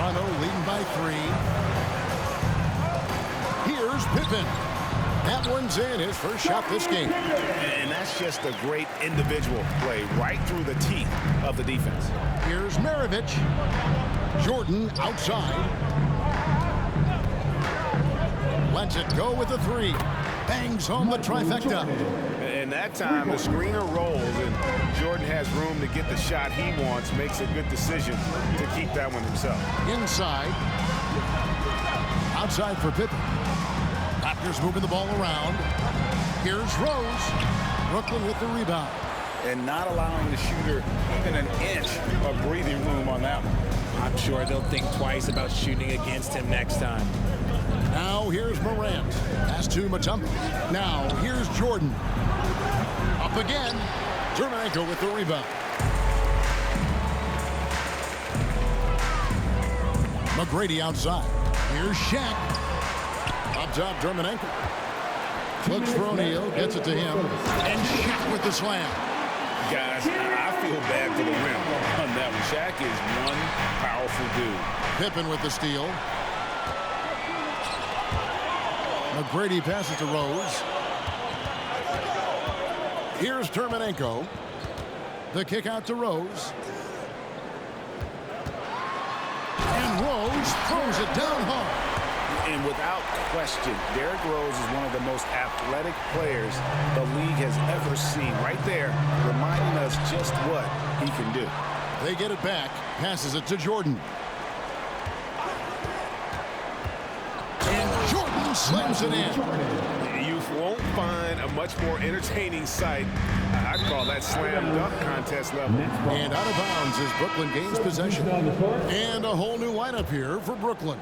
Toronto leading by 3. Here's Pippen. That one's in, his first shot this game. And that's just a great individual play right through the teeth of the defense. Here's Maravich. Jordan outside. Lets it go with the 3. Bangs home the trifecta. And that time, the screener rolls, and Jordan has room to get the shot he wants, makes a good decision to keep that one himself. Inside. Outside for Pippen. Raptors moving the ball around. Here's Rose. Brooklyn with the rebound. And not allowing the shooter even an inch of breathing room on that one. I'm sure they'll think twice about shooting against him next time. Now here's Morant. Pass to Mutombo. Now here's Jordan. Up again. Dermanenko with the rebound. McGrady outside. Here's Shaq. Up top, Dermanenko. Looks for O'Neal. Gets it to him. And Shaq with the slam. Guys, I feel bad for the rim on that one. Shaq is one powerful dude. Pippen with the steal. McGrady passes to Rose. Here's Dermanenko. The kick out to Rose. And Rose throws it down hard. And without question, Derrick Rose is one of the most athletic players the league has ever seen. Right there, reminding us just what he can do. They get it back. Passes it to Jordan. And Jordan slams it in. You won't find a much more entertaining sight. I'd call that slam dunk contest level. And out of bounds as Brooklyn gains possession. And a whole new lineup here for Brooklyn.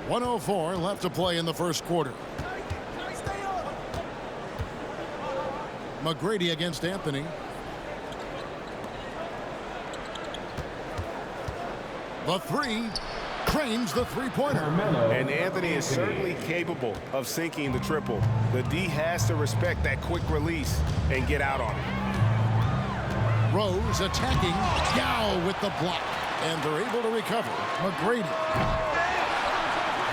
1:04 left to play in the first quarter. McGrady against Anthony. The 3. Cranes the three-pointer. And Anthony is certainly capable of sinking the triple. The D has to respect that quick release and get out on it. Rose attacking. Yao with the block. And they're able to recover. McGrady.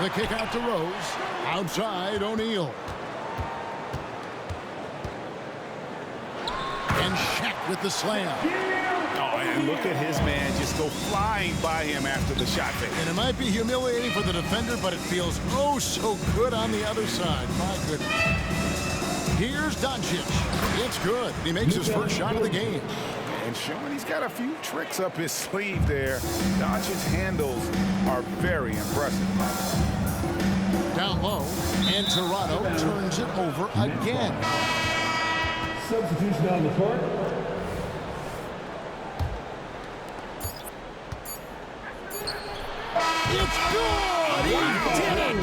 The kick out to Rose. Outside, O'Neal. And Shaq with the slam. Oh, and look at his man just go flying by him after the shot fake. And it might be humiliating for the defender, but it feels oh so good on the other side. My goodness. Here's Doncic. It's good. He makes his first shot of the game. And showing he's got a few tricks up his sleeve there. Doncic's handles are very impressive. Down low, and Toronto turns it over again. Substitution on the court. It's good! He did it!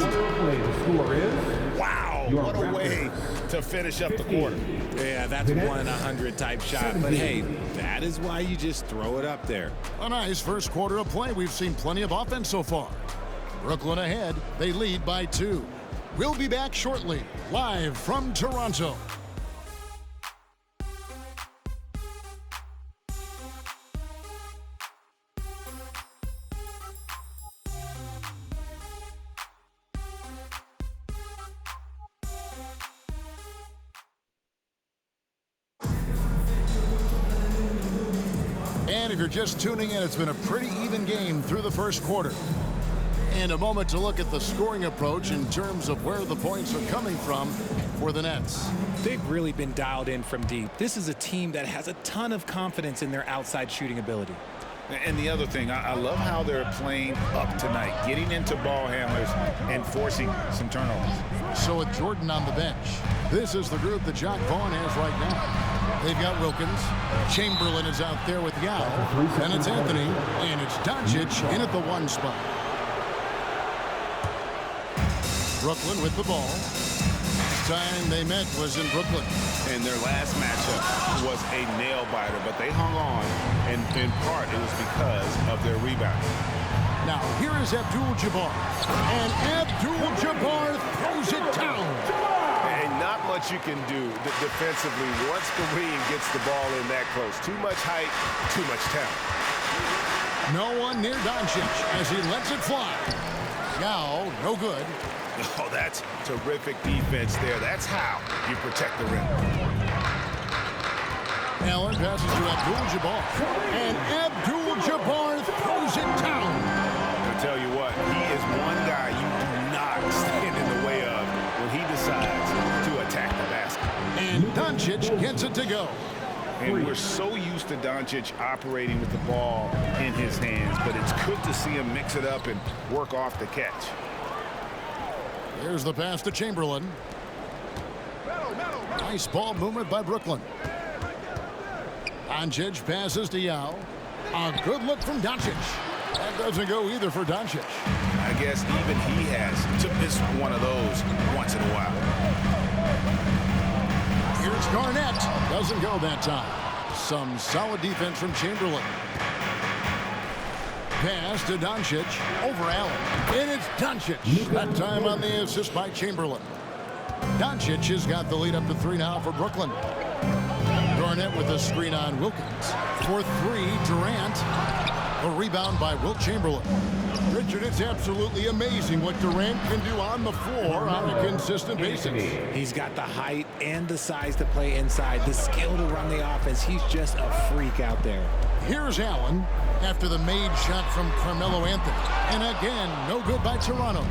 The score is... Wow, what a way to finish up the quarter. Yeah, that's 1 in 100 type shot. But hey, that is why you just throw it up there. A nice first quarter of play. We've seen plenty of offense so far. Brooklyn ahead. They lead by 2. We'll be back shortly, live from Toronto. And if you're just tuning in, it's been a pretty even game through the first quarter. And a moment to look at the scoring approach in terms of where the points are coming from for the Nets. They've really been dialed in from deep. This is a team that has a ton of confidence in their outside shooting ability. And the other thing, I love how they're playing up tonight, getting into ball handlers and forcing some turnovers. So with Jordan on the bench, this is the group that Jacque Vaughn has right now. They've got Wilkins. Chamberlain is out there with Yao. And it's Anthony. And it's Doncic in at the 1 spot. Brooklyn with the ball. Last time they met was in Brooklyn. And their last matchup was a nail-biter, but they hung on, and in part it was because of their rebounding. Now, here is Abdul-Jabbar. And Abdul-Jabbar throws it down. And not much you can do defensively once Kareem gets the ball in that close. Too much height, too much talent. No one near Doncic as he lets it fly. Yao, no good. Oh, that's terrific defense there. That's how you protect the rim. Allen passes to Abdul-Jabbar. And Abdul-Jabbar throws it down. I'll tell you what, he is one guy you do not stand in the way of when he decides to attack the basket. And Doncic gets it to go. And we're so used to Doncic operating with the ball in his hands, but it's good to see him mix it up and work off the catch. Here's the pass to Chamberlain. Nice ball movement by Brooklyn. Doncic passes to Yao. A good look from Doncic. That doesn't go either for Doncic. I guess even he has to miss one of those once in a while. Here's Garnett. Doesn't go that time. Some solid defense from Chamberlain. Pass to Doncic over Allen. And it's Doncic. That time on the assist by Chamberlain. Doncic has got the lead up to 3 now for Brooklyn. Garnett with a screen on Wilkins. For 3, Durant. A rebound by Wilt Chamberlain. Richard, it's absolutely amazing what Durant can do on the floor on a consistent basis. He's got the height and the size to play inside, the skill to run the offense. He's just a freak out there. Here's Allen after the made shot from Carmelo Anthony. And again, no good by Toronto.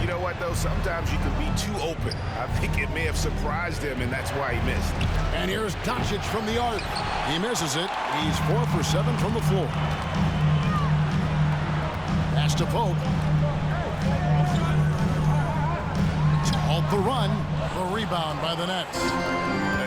You know what, though? Sometimes you can be too open. I think it may have surprised him, and that's why he missed. And here's Doncic from the arc. He misses it. He's 4 for 7 from the floor. Pass to Pope. Halt the run. A rebound by the Nets.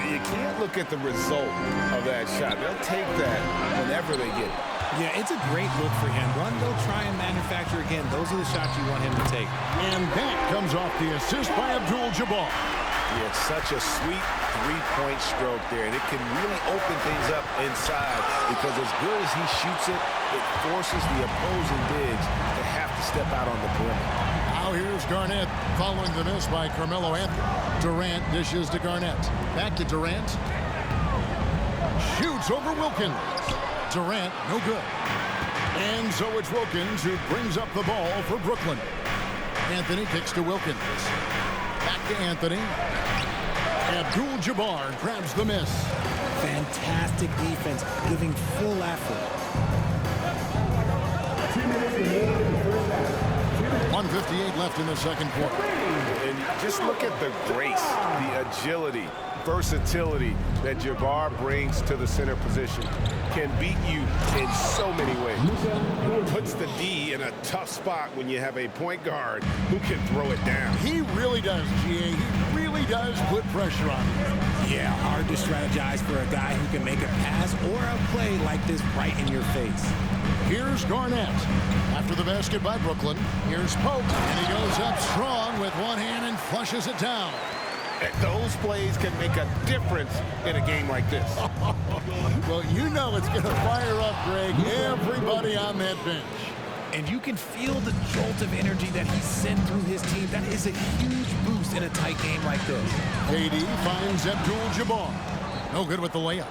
You can't look at the result of that shot. They'll take that whenever they get it. Yeah, it's a great look for him. One they'll try and manufacture again. Those are the shots you want him to take. And that comes off the assist by Abdul-Jabbar. Yeah, it's such a sweet three-point stroke there, and it can really open things up inside because as good as he shoots it, it forces the opposing bigs to have to step out on the perimeter. Now here's Garnett following the miss by Carmelo Anthony. Durant dishes to Garnett. Back to Durant. Shoots over Wilkins. Durant, no good. And so it's Wilkins who brings up the ball for Brooklyn. Anthony kicks to Wilkins. Back to Anthony. Abdul-Jabbar grabs the miss. Fantastic defense, giving full effort. 1:58 left in the second quarter. And just look at the grace, the agility, versatility that Jabbar brings to the center position. Can beat you in so many ways. Puts the D in a tough spot when you have a point guard who can throw it down. He really does, GA. He really does put pressure on you. Yeah, hard to strategize for a guy who can make a pass or a play like this right in your face. Here's Garnett. After the basket by Brooklyn, here's Pope. And he goes up strong with one hand and flushes it down. And those plays can make a difference in a game like this. Well, you know it's going to fire up, Greg, everybody on that bench. And you can feel the jolt of energy that he sent through his team. That is a huge boost in a tight game like this. KD finds Abdul-Jabbar. No good with the layup.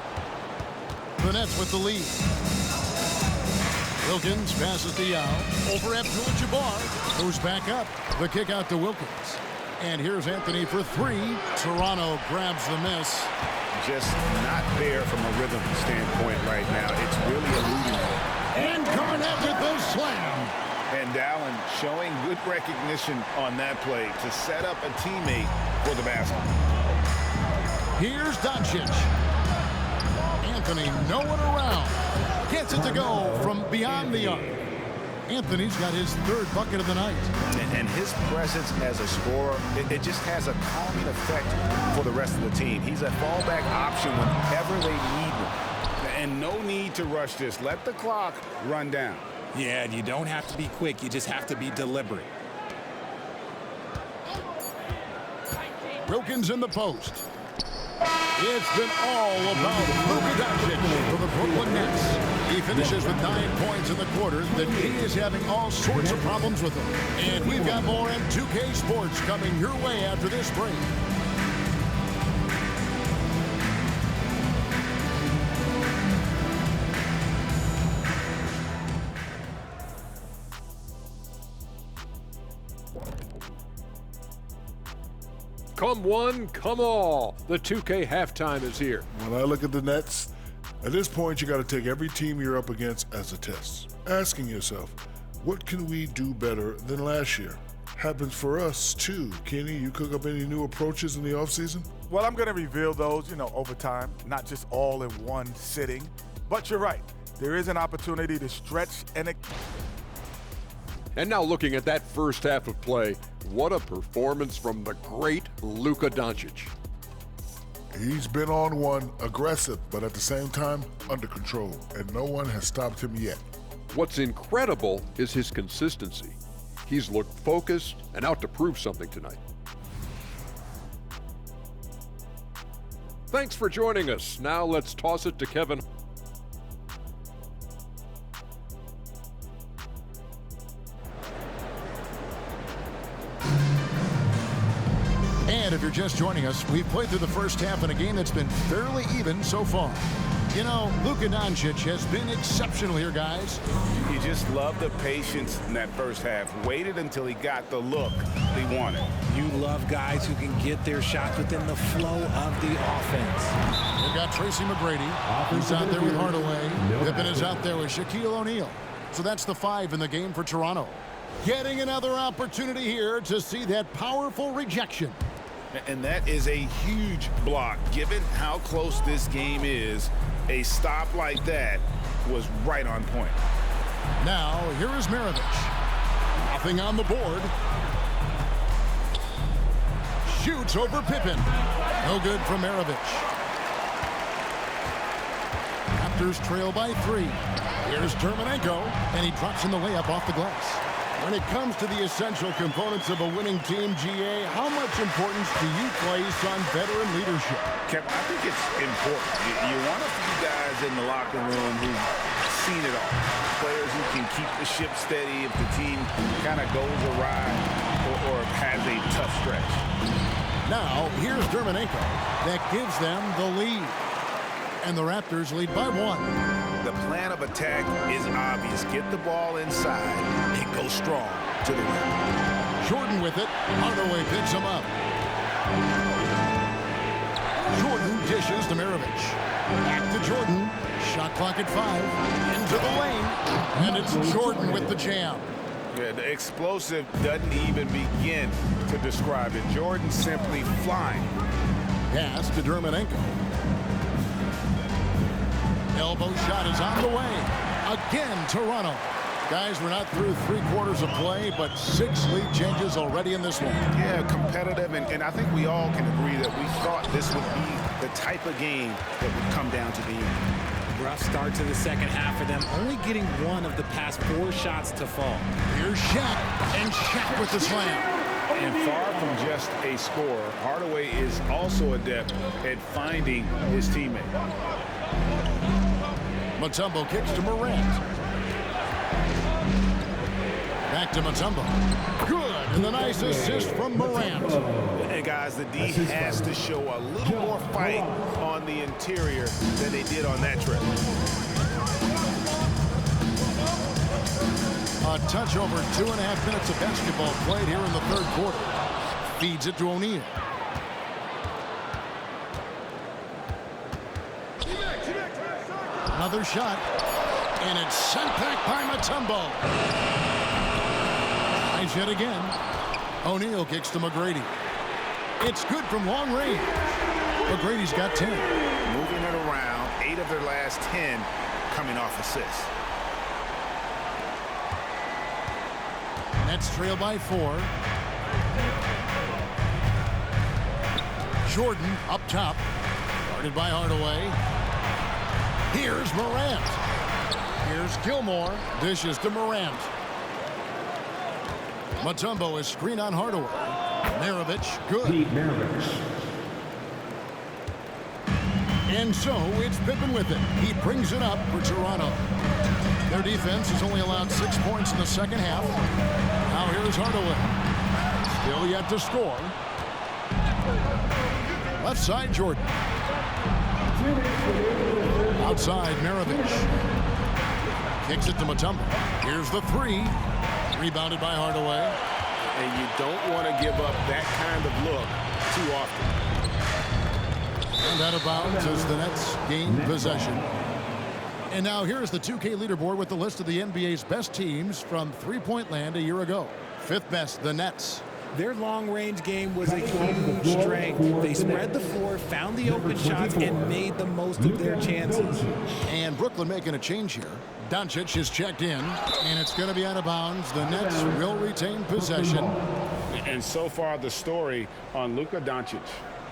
The Nets with the lead. Wilkins passes to Yao. Over Abdul-Jabbar. Goes back up. The kick out to Wilkins. And here's Anthony for 3. Toronto grabs the miss. Just not there from a rhythm standpoint right now. It's really eluding him. And Garnett with the slam. And Allen showing good recognition on that play to set up a teammate for the basket. Here's Doncic. Anthony, no one around. Gets it to go from beyond the arc. Anthony's got his 3rd bucket of the night. And his presence as a scorer, it just has a calming effect for the rest of the team. He's a fallback option whenever they need one. And no need to rush this. Let the clock run down. Yeah, you don't have to be quick. You just have to be deliberate. Wilkins in the post. It's been all about Luka Doncic for the Brooklyn Nets. He finishes with 9 points in the quarter. The D is having all sorts of problems with him. And we've got more M2K Sports coming your way after this break. Come one, come all. The 2K halftime is here. When I look at the Nets, at this point you got to take every team you're up against as a test. Asking yourself, what can we do better than last year? Happens for us too. Kenny, you cook up any new approaches in the offseason? Well, I'm going to reveal those, over time, not just all in one sitting. But you're right. There is an opportunity to stretch And now looking at that first half of play, what a performance from the great Luka Doncic. He's been on one, aggressive, but at the same time, under control, and no one has stopped him yet. What's incredible is his consistency. He's looked focused and out to prove something tonight. Thanks for joining us. Now let's toss it to Kevin. And if you're just joining us, we've played through the first half in a game that's been fairly even so far. Luka Doncic has been exceptional here, guys. You just love the patience in that first half. Waited until he got the look he wanted. You love guys who can get their shots within the flow of the offense. They've got Tracy McGrady, who's out there with Hardaway. Pippen is out there with Shaquille O'Neal. So that's the 5 in the game for Toronto. Getting another opportunity here to see that powerful rejection. And that is a huge block. Given how close this game is, a stop like that was right on point. Now, here is Maravich. Nothing on the board. Shoots over Pippen. No good from Maravich. Raptors trail by 3. Here's Dermanenko, and he drops in the layup off the glass. When it comes to the essential components of a winning team, GA, how much importance do you place on veteran leadership? Kevin, I think it's important. You want a few guys in the locker room who've seen it all. Players who can keep the ship steady if the team kind of goes awry or has a tough stretch. Now, here's Dermanenko. That gives them the lead. And the Raptors lead by 1. The plan of attack is obvious. Get the ball inside and go strong to the rim. Jordan with it. Hardaway picks him up. Jordan dishes to Maravich. Back to Jordan. Shot clock at 5. Into the lane. And it's Jordan with the jam. Yeah, the explosive doesn't even begin to describe it. Jordan simply flying. Pass to Dermanenko. Elbow shot is on the way. Again, Toronto. Guys, we're not through 3 quarters of play, but 6 lead changes already in this one. Yeah, competitive, and I think we all can agree that we thought this would be the type of game that would come down to the end. Rough start to the second half for them, only getting 1 of the past 4 shots to fall. Here's Shaq, and Shaq with the slam. And far from just a scorer, Hardaway is also adept at finding his teammate. Mutombo kicks to Morant. Back to Mutombo. Good, and the nice assist from Morant. And guys, the D has to show a little more fight on the interior than they did on that trip. A touch over 2.5 minutes of basketball played here in the 3rd quarter. Feeds it to O'Neal. Another shot, and it's sent back by Mutombo. Tries yet again. O'Neal kicks to McGrady. It's good from long range. McGrady's got 10. Moving it around, 8 of their last 10 coming off assists. Nets trail by 4. Jordan up top. Guarded by Hardaway. Here's Morant. Here's Gilmore. Dishes to Morant. Mutombo is screen on Hardaway. Maravich, good. And so it's Pippen with it. He brings it up for Toronto. Their defense has only allowed 6 points in the second half. Now here's Hardaway. Still yet to score. Left side, Jordan. Outside, Maravich. Kicks it to Mutombo. Here's the 3. Rebounded by Hardaway. And you don't want to give up that kind of look too often. And out of bounds as the Nets gain possession. And now here's the 2K leaderboard with the list of the NBA's best teams from three-point land a year ago. Fifth best, the Nets. Their long-range game was a huge strength. They spread the floor, found the open shots, and made the most of their chances. And Brooklyn making a change here. Doncic is checked in, and it's going to be out of bounds. The Nets will retain possession. And so far, the story on Luka Doncic.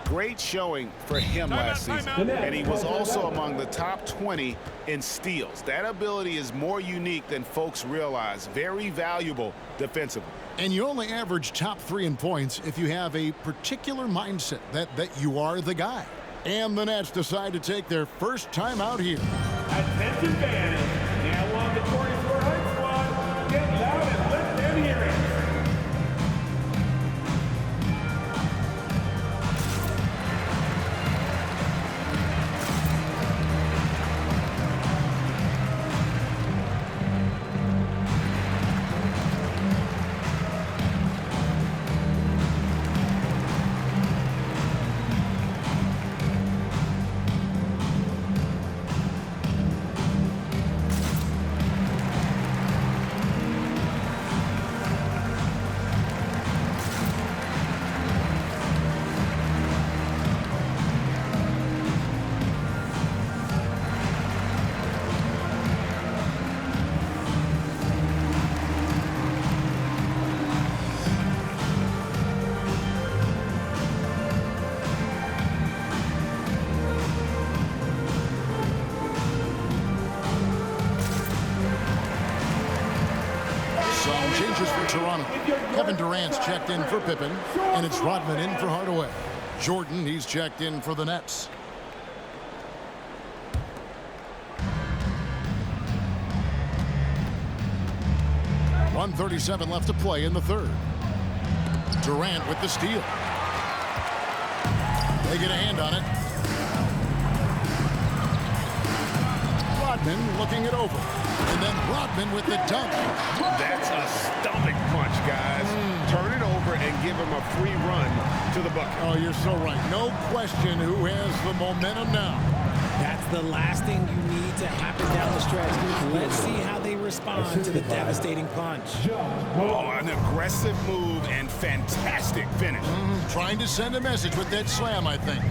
Great showing for him last season. And he was also among the top 20 in steals. That ability is more unique than folks realize. Very valuable defensively. And you only average top 3 in points if you have a particular mindset that you are the guy. And the Nets decide to take their first time out here. Attention fans, now on the Victorious Warhead Squad, get loud and let them hear it. Some changes for Toronto. Kevin Durant's checked in for Pippen, and it's Rodman in for Hardaway. Jordan, he's checked in for the Nets. .137 left to play in the third. Durant with the steal. They get a hand on it. Rodman looking it over. And then Rodman with the dunk. That's a stomach punch, guys. Turn it over and give him a free run to the bucket. Oh, you're so right. No question who has the momentum now. That's the last thing you need to happen down the stretch. Let's see how they respond to the devastating punch. Oh, an aggressive move and fantastic finish. Trying to send a message with that slam, I think.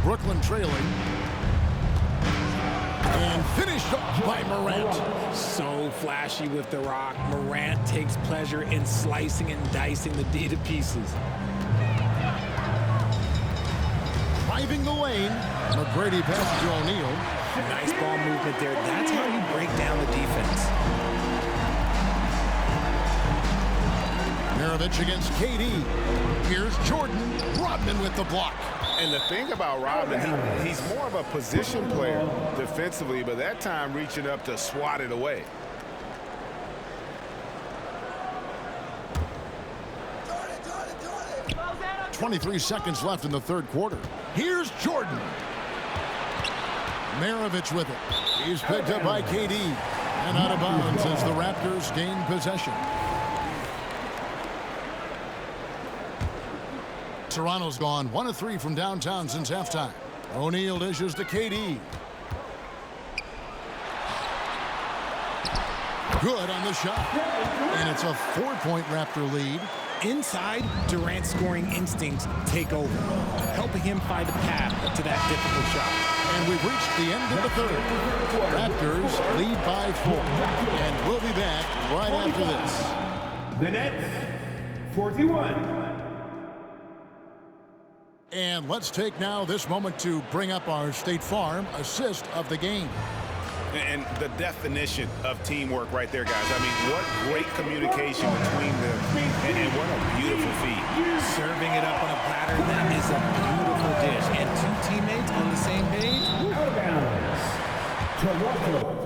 Brooklyn trailing. And finished off by Morant. So flashy with the rock. Morant takes pleasure in slicing and dicing the D to pieces. Driving the lane. McGrady passes to O'Neal. Nice ball movement there. That's how you break down the defense. Maravich against KD. Here's Jordan. Rodman with the block. And the thing about Rodman, he's more of a position player defensively, but that time reaching up to swat it away. Jordan. 23 seconds left in the third quarter. Here's Jordan. Maravich with it. He's picked up by KD. And out of bounds as the Raptors gain possession. Toronto's gone 1 of 3 from downtown since halftime. O'Neal dishes to KD. Good on the shot. And it's a 4-point Raptor lead. Inside, Durant's scoring instincts take over, helping him find a path to that difficult shot. And we've reached the end of the third. Raptors lead by 4. And we'll be back right after this. The Nets, 41. And let's take now this moment to bring up our State Farm assist of the game. And the definition of teamwork right there, guys. I mean, what great communication between them, and what a beautiful feed. Serving it up on a platter, that is a beautiful dish. And 2 teammates on the same page. Out of bounds. Toronto.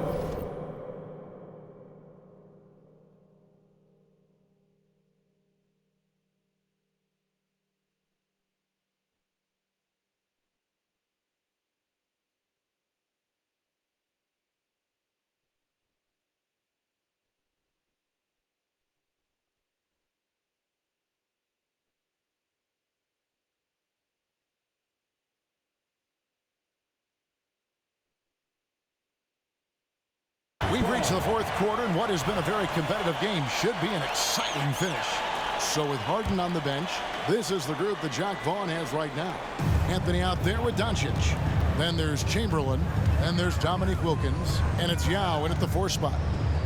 reach the fourth quarter, and what has been a very competitive game should be an exciting finish. So with Harden on the bench, this is the group that Jacque Vaughn has right now. Anthony out there with Doncic. Then there's Chamberlain. Then there's Dominique Wilkins. And it's Yao in at the 4 spot.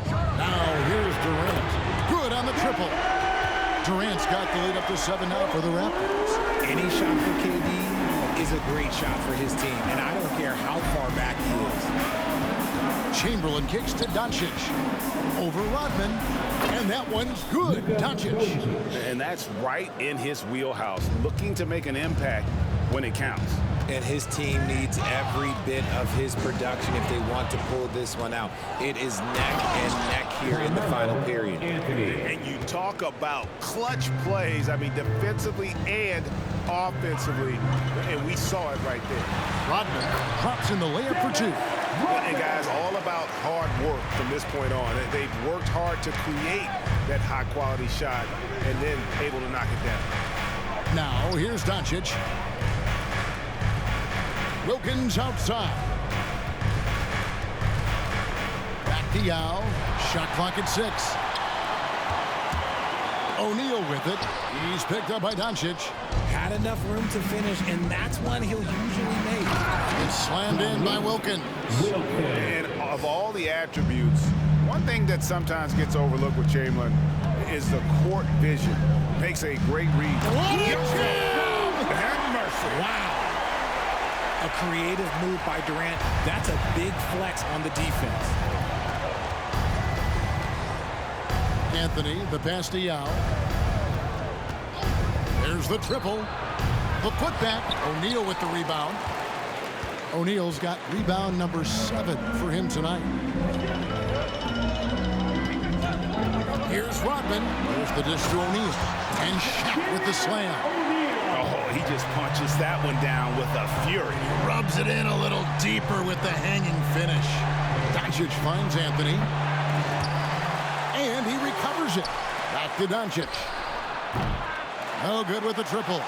Now here's Durant. Good on the triple. Durant's got the lead up to 7 now for the Raptors. Any shot for KD is a great shot for his team, and I don't care how far back he is. Chamberlain kicks to Doncic. Over Rodman. And that one's good. Doncic. And that's right in his wheelhouse, looking to make an impact when it counts. And his team needs every bit of his production if they want to pull this one out. It is neck and neck here in the final period. And you talk about clutch plays, I mean, defensively and offensively, and we saw it right there. Rodman drops in the layup for 2. And guys, all about hard work from this point on. They've worked hard to create that high-quality shot and then able to knock it down. Now, here's Doncic. Wilkins outside. Back to Yao. Shot clock at 6. O'Neal with it. He's picked up by Doncic. Had enough room to finish, and that's one he'll usually make. It's slammed in by Wilkins. And of all the attributes, one thing that sometimes gets overlooked with Chamberlain is the court vision. Makes a great read. Have mercy. Wow. A creative move by Durant. That's a big flex on the defense. Anthony, the pass to Yao. There's the triple. The putback. O'Neal with the rebound. O'Neal's got rebound number 7 for him tonight. Here's Rodman. There's the dish to O'Neal. And Shaq with the slam. Oh, he just punches that one down with a fury. Rubs it in a little deeper with the hanging finish. Doncic finds Anthony. And he recovers it. Back to Doncic. No good with the triple.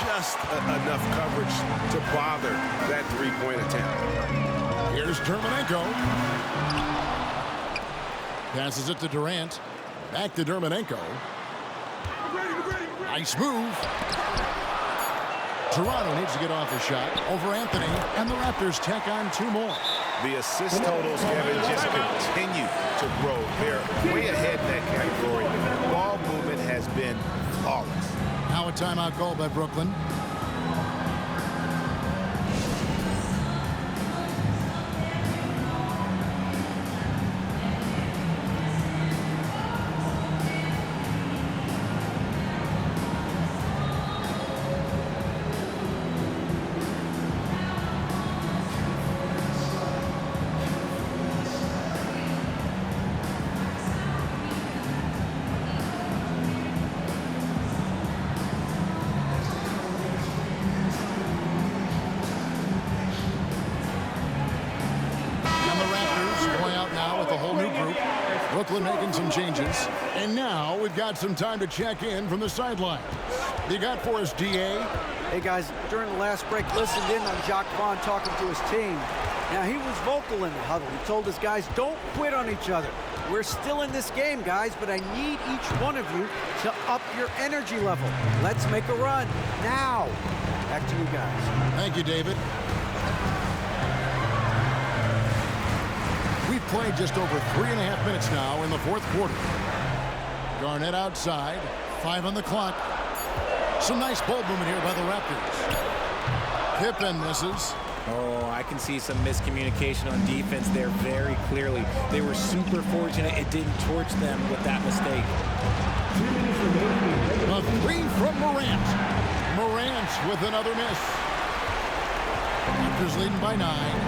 Just enough coverage to bother that three-point attempt. Here's Dermonenko. Passes it to Durant. Back to Dermonenko. Nice move. Toronto needs to get off a shot over Anthony, and the Raptors tack on 2 more. The assist totals, Kevin, just continue to grow. They're way ahead in that category. Ball movement has been flawless. Now a timeout call by Brooklyn. Brooklyn making some changes. And now we've got some time to check in from the sideline. You got for us, DA? Hey, guys, during the last break, listened in on Jacque Vaughn talking to his team. Now, he was vocal in the huddle. He told his guys, don't quit on each other. We're still in this game, guys, but I need each one of you to up your energy level. Let's make a run now. Back to you guys. Thank you, David. We've played just over 3.5 minutes now in the fourth quarter. Garnett outside, 5 on the clock. Some nice ball movement here by the Raptors. Pippen misses. Oh, I can see some miscommunication on defense there very clearly. They were super fortunate it didn't torch them with that mistake. A 3 from Morant. Morant with another miss. Raptors leading by 9.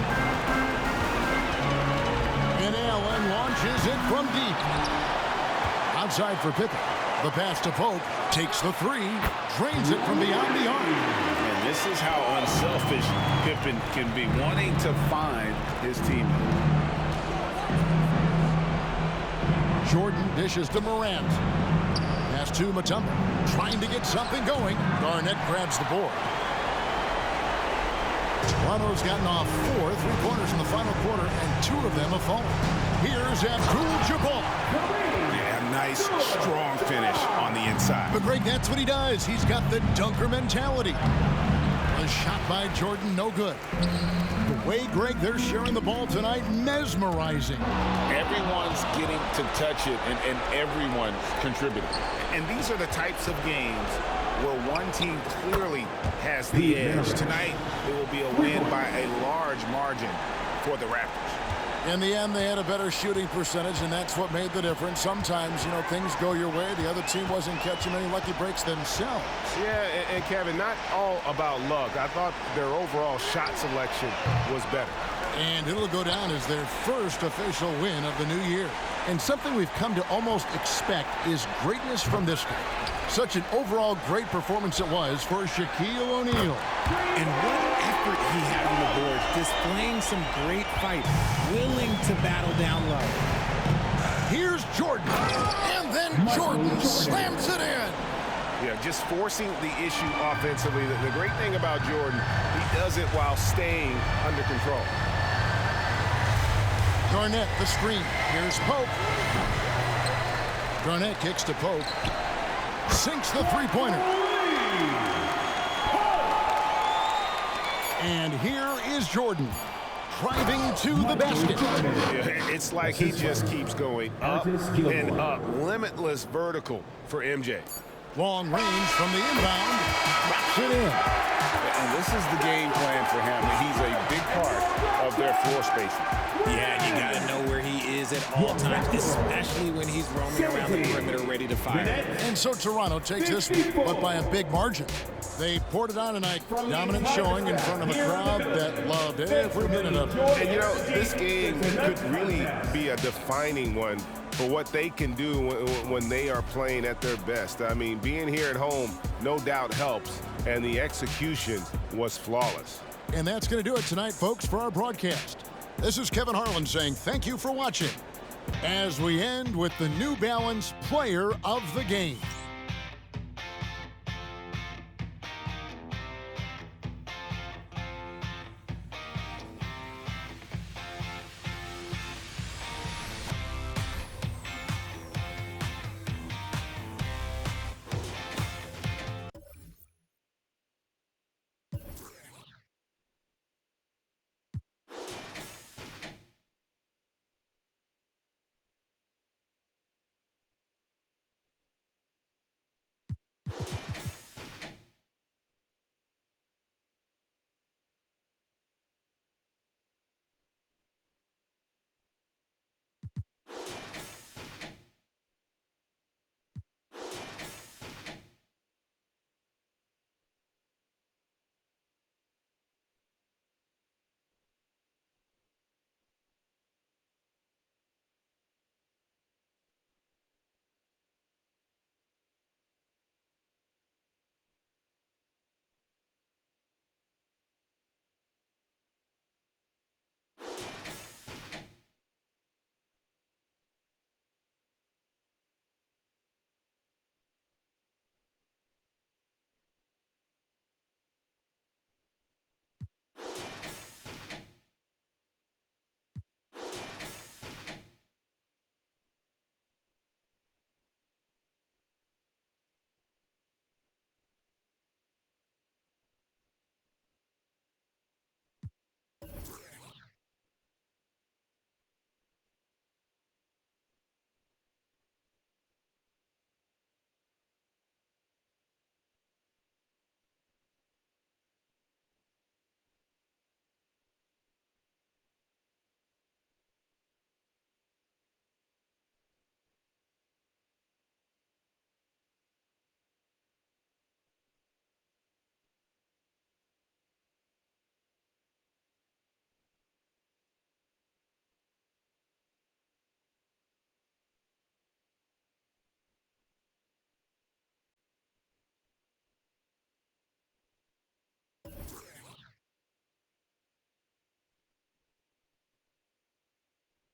And Allen launches it from deep. Outside for Pippen. The pass to Pope. Takes the 3. Drains it from beyond the arc. And this is how unselfish Pippen can be, wanting to find his teammate. Jordan dishes to Morant. Pass to Mutombo. Trying to get something going. Garnett grabs the board. Toronto's gotten off 4 3-pointers in the final quarter, and 2 of them have fallen. Here's Abdul-Jabbar. Yeah, nice, strong finish on the inside. But Greg, that's what he does. He's got the dunker mentality. A shot by Jordan, no good. The way, Greg, they're sharing the ball tonight, mesmerizing. Everyone's getting to touch it, and everyone's contributing. And these are the types of games where one team clearly has the edge. Tonight, it will be a win by a large margin for the Raptors. In the end, they had a better shooting percentage, and that's what made the difference. Sometimes, things go your way. The other team wasn't catching any lucky breaks themselves. Yeah, and Kevin, not all about luck. I thought their overall shot selection was better. And it'll go down as their first official win of the new year. And something we've come to almost expect is greatness from this guy. Such an overall great performance it was for Shaquille O'Neal. And what effort he had on the board, displaying some great fight, willing to battle down low. Here's Jordan, and then Jordan slams it in. Yeah, just forcing the issue offensively. The great thing about Jordan, he does it while staying under control. Garnett, the screen. Here's Pope. Garnett kicks to Pope. Sinks the three-pointer. And here is Jordan driving to the basket. Yeah, it's like he just keeps going up and up. Limitless vertical for MJ. Long range from the inbound. Drops it in. And this is the game plan for him. He's a big part of their floor spacing. Yeah, you got to know where he is at all times, especially when he's roaming around the perimeter ready to fire. And so Toronto takes this, but by a big margin. They poured it on tonight. Dominant showing in front of a crowd that loved every minute of it. And this game could really be a defining one for what they can do when they are playing at their best. I mean, being here at home no doubt helps, and the execution was flawless. And that's going to do it tonight, folks, for our broadcast. This is Kevin Harlan saying thank you for watching as we end with the New Balance Player of the Game.